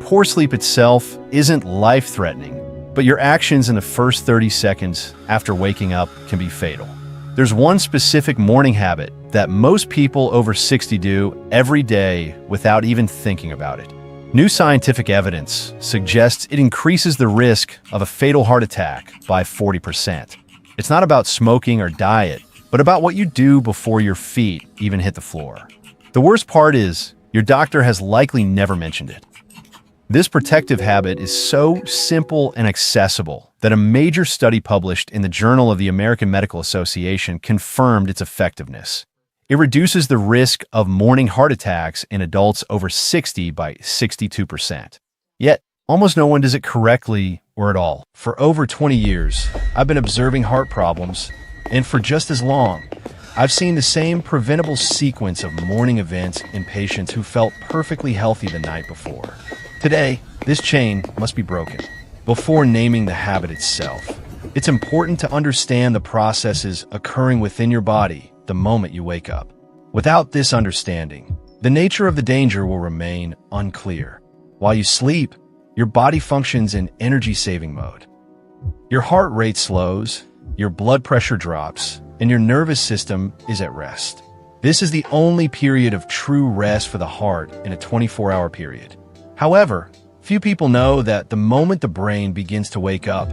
Poor sleep itself isn't life-threatening, but your actions in the first 30 seconds after waking up can be fatal. There's one specific morning habit that most people over 60 do every day without even thinking about it. New scientific evidence suggests it increases the risk of a fatal heart attack by 40%. It's not about smoking or diet, but about what you do before your feet even hit the floor. The worst part is, your doctor has likely never mentioned it. This protective habit is so simple and accessible that a major study published in the Journal of the American Medical Association confirmed its effectiveness. It reduces the risk of morning heart attacks in adults over 60 by 62%. Yet, almost no one does it correctly or at all. For over 20 years, I've been observing heart problems, and for just as long, I've seen the same preventable sequence of morning events in patients who felt perfectly healthy the night before. Today, this chain must be broken. Before naming the habit itself, it's important to understand the processes occurring within your body the moment you wake up. Without this understanding, the nature of the danger will remain unclear. While you sleep, your body functions in energy-saving mode. Your heart rate slows, your blood pressure drops, and your nervous system is at rest. This is the only period of true rest for the heart in a 24-hour period. However, few people know that the moment the brain begins to wake up,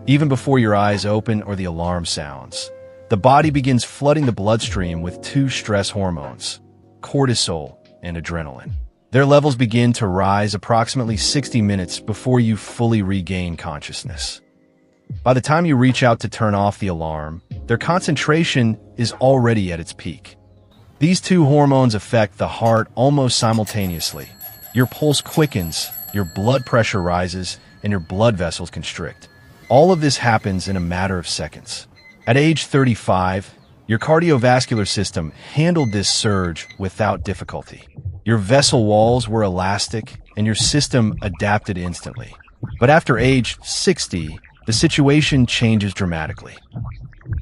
even before your eyes open or the alarm sounds, the body begins flooding the bloodstream with two stress hormones, cortisol and adrenaline. Their levels begin to rise approximately 60 minutes before you fully regain consciousness. By the time you reach out to turn off the alarm, their concentration is already at its peak. These two hormones affect the heart almost simultaneously. Your pulse quickens, your blood pressure rises, and your blood vessels constrict. All of this happens in a matter of seconds. At age 35, your cardiovascular system handled this surge without difficulty. Your vessel walls were elastic, and your system adapted instantly. But after age 60, the situation changes dramatically.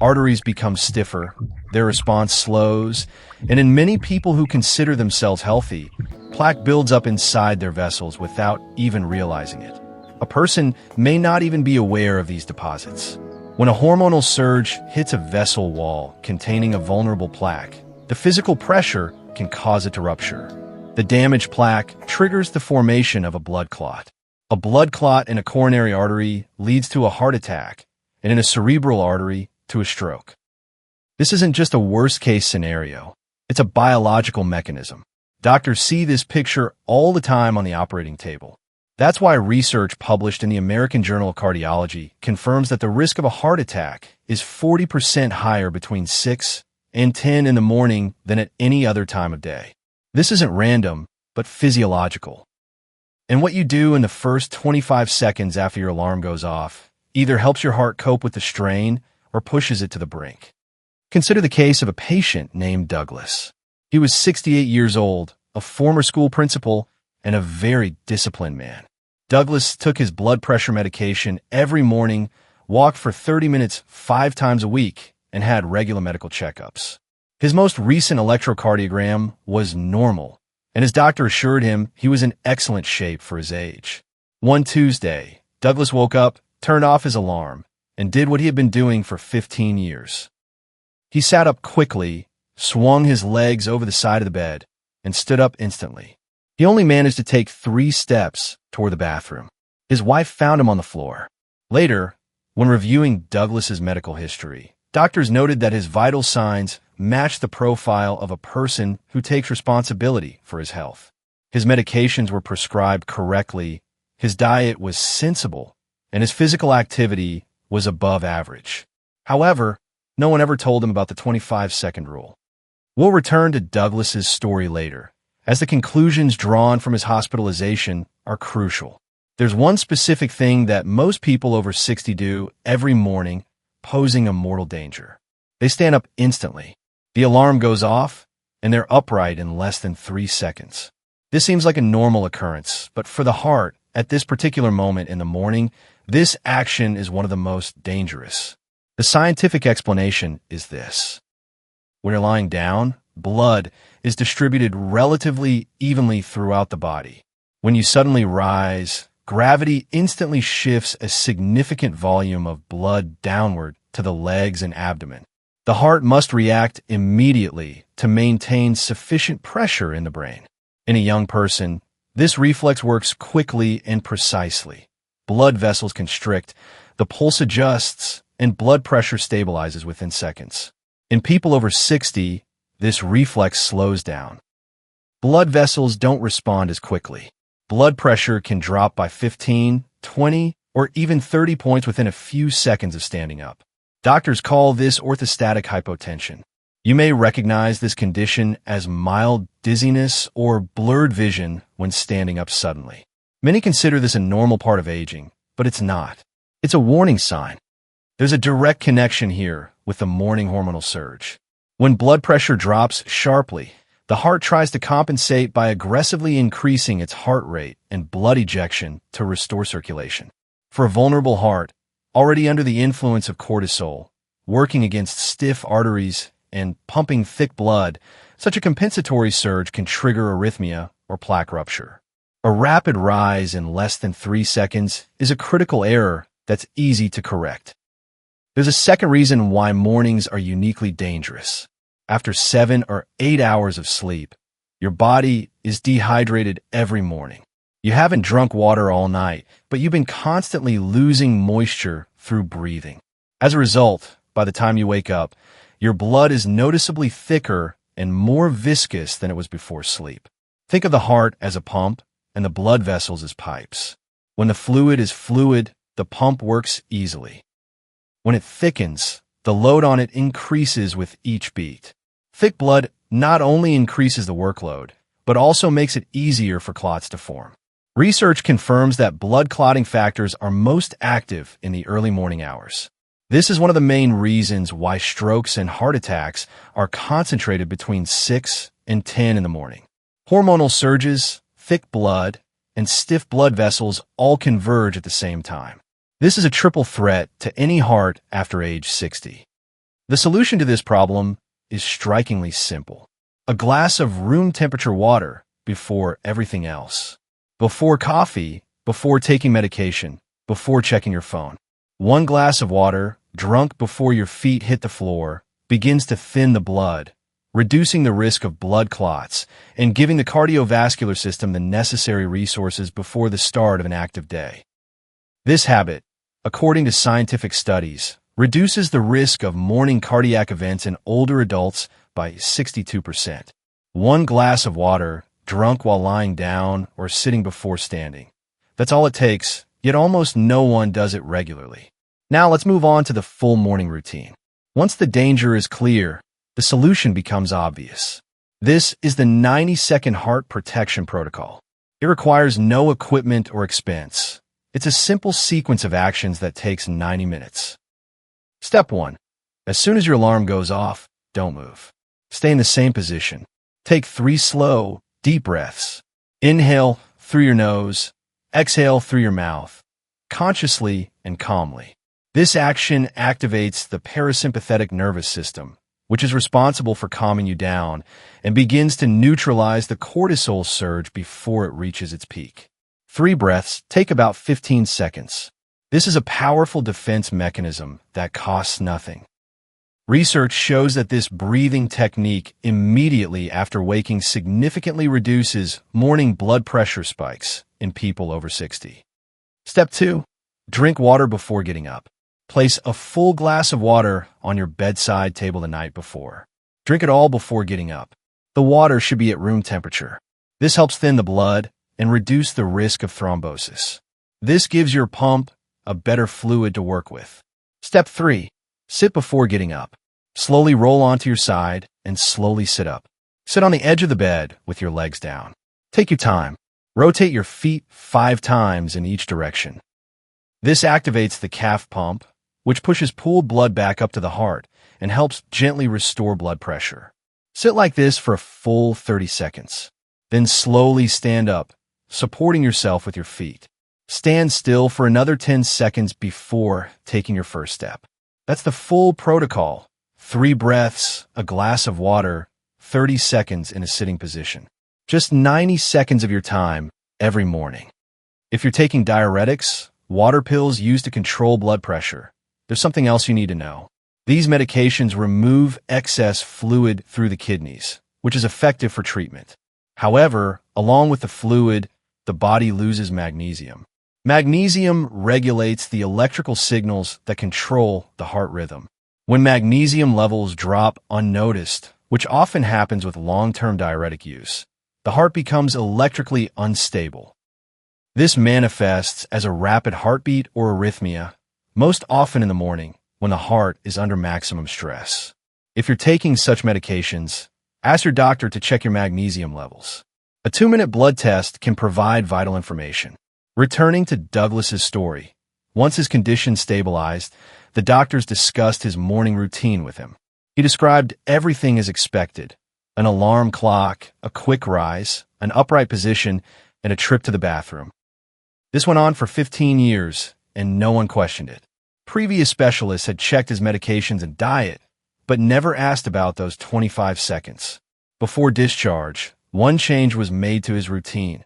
Arteries become stiffer, their response slows, and in many people who consider themselves healthy, plaque builds up inside their vessels without even realizing it. A person may not even be aware of these deposits. When a hormonal surge hits a vessel wall containing a vulnerable plaque, the physical pressure can cause it to rupture. The damaged plaque triggers the formation of a blood clot. A blood clot in a coronary artery leads to a heart attack, and in a cerebral artery, to a stroke. This isn't just a worst-case scenario. It's a biological mechanism. Doctors see this picture all the time on the operating table. That's why research published in the American Journal of Cardiology confirms that the risk of a heart attack is 40% higher between 6 and 10 in the morning than at any other time of day. This isn't random, but physiological. And what you do in the first 25 seconds after your alarm goes off either helps your heart cope with the strain or pushes it to the brink. Consider the case of a patient named Douglas. He was 68 years old, a former school principal, and a very disciplined man. Douglas took his blood pressure medication every morning, walked for 30 minutes 5 times a week, and had regular medical checkups. His most recent electrocardiogram was normal, and his doctor assured him he was in excellent shape for his age. One Tuesday, Douglas woke up, turned off his alarm, and did what he had been doing for 15 years. He sat up quickly, swung his legs over the side of the bed, and stood up instantly. He only managed to take 3 steps toward the bathroom. His wife found him on the floor. Later, when reviewing Douglas's medical history, doctors noted that his vital signs matched the profile of a person who takes responsibility for his health. His medications were prescribed correctly, his diet was sensible, and his physical activity was above average. However, no one ever told him about the 25-second rule. We'll return to Douglas's story later, as the conclusions drawn from his hospitalization are crucial. There's one specific thing that most people over 60 do every morning, posing a mortal danger. They stand up instantly. The alarm goes off, and they're upright in less than 3 seconds. This seems like a normal occurrence, but for the heart, at this particular moment in the morning, this action is one of the most dangerous. The scientific explanation is this. When you're lying down, blood is distributed relatively evenly throughout the body. When you suddenly rise, gravity instantly shifts a significant volume of blood downward to the legs and abdomen. The heart must react immediately to maintain sufficient pressure in the brain. In a young person, this reflex works quickly and precisely. Blood vessels constrict, the pulse adjusts, and blood pressure stabilizes within seconds. In people over 60, this reflex slows down. Blood vessels don't respond as quickly. Blood pressure can drop by 15, 20, or even 30 points within a few seconds of standing up. Doctors call this orthostatic hypotension. You may recognize this condition as mild dizziness or blurred vision when standing up suddenly. Many consider this a normal part of aging, but it's not. It's a warning sign. There's a direct connection here with the morning hormonal surge. When blood pressure drops sharply, the heart tries to compensate by aggressively increasing its heart rate and blood ejection to restore circulation. For a vulnerable heart, already under the influence of cortisol, working against stiff arteries and pumping thick blood, such a compensatory surge can trigger arrhythmia or plaque rupture. A rapid rise in less than 3 seconds is a critical error that's easy to correct. There's a second reason why mornings are uniquely dangerous. After 7 or 8 hours of sleep, your body is dehydrated every morning. You haven't drunk water all night, but you've been constantly losing moisture through breathing. As a result, by the time you wake up, your blood is noticeably thicker and more viscous than it was before sleep. Think of the heart as a pump and the blood vessels as pipes. When the fluid is fluid, the pump works easily. When it thickens, the load on it increases with each beat. Thick blood not only increases the workload, but also makes it easier for clots to form. Research confirms that blood clotting factors are most active in the early morning hours. This is one of the main reasons why strokes and heart attacks are concentrated between 6 and 10 in the morning. Hormonal surges, thick blood, and stiff blood vessels all converge at the same time. This is a triple threat to any heart after age 60. The solution to this problem is strikingly simple. A glass of room temperature water before everything else. Before coffee, before taking medication, before checking your phone. 1 glass of water, drunk before your feet hit the floor, begins to thin the blood, reducing the risk of blood clots and giving the cardiovascular system the necessary resources before the start of an active day. This habit, according to scientific studies, reduces the risk of morning cardiac events in older adults by 62%. 1 glass of water, drunk while lying down or sitting before standing. That's all it takes, yet almost no one does it regularly. Now let's move on to the full morning routine. Once the danger is clear, the solution becomes obvious. This is the 90-second heart protection protocol. It requires no equipment or expense. It's a simple sequence of actions that takes 90 minutes. Step 1. As soon as your alarm goes off, don't move. Stay in the same position. Take 3 slow, deep breaths. Inhale through your nose, exhale through your mouth, consciously and calmly. This action activates the parasympathetic nervous system, which is responsible for calming you down, and begins to neutralize the cortisol surge before it reaches its peak. 3 breaths take about 15 seconds. This is a powerful defense mechanism that costs nothing. Research shows that this breathing technique immediately after waking significantly reduces morning blood pressure spikes in people over 60. Step 2. Drink water before getting up. Place a full glass of water on your bedside table the night before. Drink it all before getting up. The water should be at room temperature. This helps thin the blood and reduce the risk of thrombosis. This gives your pump a better fluid to work with. Step 3. Sit before getting up. Slowly roll onto your side and slowly sit up. Sit on the edge of the bed with your legs down. Take your time. Rotate your feet 5 times in each direction. This activates the calf pump, which pushes pooled blood back up to the heart and helps gently restore blood pressure. Sit like this for a full 30 seconds. Then slowly stand up, supporting yourself with your feet. Stand still for another 10 seconds before taking your first step. That's the full protocol. 3 breaths, a glass of water, 30 seconds in a sitting position. Just 90 seconds of your time, every morning. If you're taking diuretics, water pills used to control blood pressure, there's something else you need to know. These medications remove excess fluid through the kidneys, which is effective for treatment. However, along with the fluid, the body loses magnesium. Magnesium regulates the electrical signals that control the heart rhythm. When magnesium levels drop unnoticed, which often happens with long-term diuretic use, the heart becomes electrically unstable. This manifests as a rapid heartbeat or arrhythmia, most often in the morning when the heart is under maximum stress. If you're taking such medications, ask your doctor to check your magnesium levels. A 2-minute blood test can provide vital information. Returning to Douglas's story, once his condition stabilized, the doctors discussed his morning routine with him. He described everything as expected: an alarm clock, a quick rise, an upright position, and a trip to the bathroom. This went on for 15 years, and no one questioned it. Previous specialists had checked his medications and diet, but never asked about those 25 seconds. Before discharge, one change was made to his routine: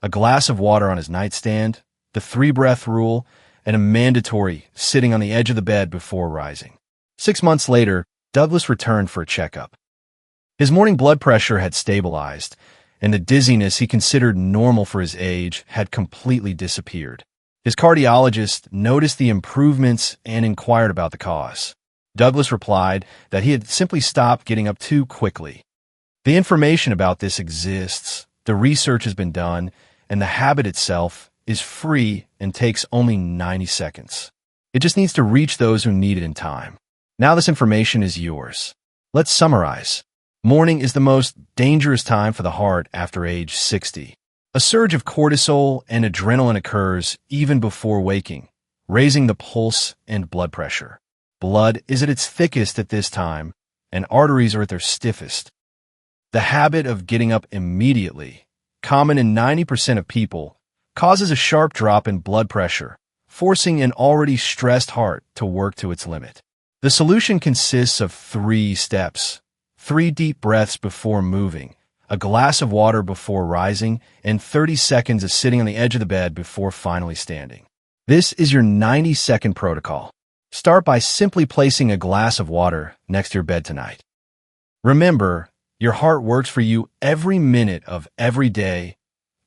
a glass of water on his nightstand, the 3-breath rule, and a mandatory sitting on the edge of the bed before rising. 6 months later, Douglas returned for a checkup. His morning blood pressure had stabilized, and the dizziness he considered normal for his age had completely disappeared. His cardiologist noticed the improvements and inquired about the cause. Douglas replied that he had simply stopped getting up too quickly. The information about this exists, the research has been done, and the habit itself is free and takes only 90 seconds. It just needs to reach those who need it in time. Now this information is yours. Let's summarize. Morning is the most dangerous time for the heart after age 60. A surge of cortisol and adrenaline occurs even before waking, raising the pulse and blood pressure. Blood is at its thickest at this time, and arteries are at their stiffest. The habit of getting up immediately, common in 90% of people, causes a sharp drop in blood pressure, forcing an already stressed heart to work to its limit. The solution consists of 3 steps: 3 deep breaths before moving, a glass of water before rising, and 30 seconds of sitting on the edge of the bed before finally standing. This is your 90-second protocol. Start by simply placing a glass of water next to your bed tonight. Remember, your heart works for you every minute of every day,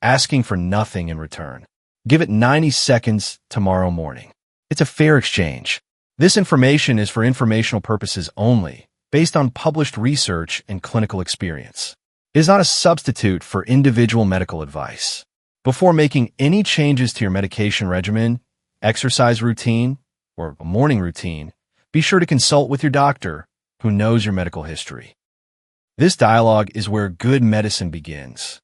asking for nothing in return. Give it 90 seconds tomorrow morning. It's a fair exchange. This information is for informational purposes only, based on published research and clinical experience. It is not a substitute for individual medical advice. Before making any changes to your medication regimen, exercise routine, or a morning routine, be sure to consult with your doctor, who knows your medical history. This dialogue is where good medicine begins.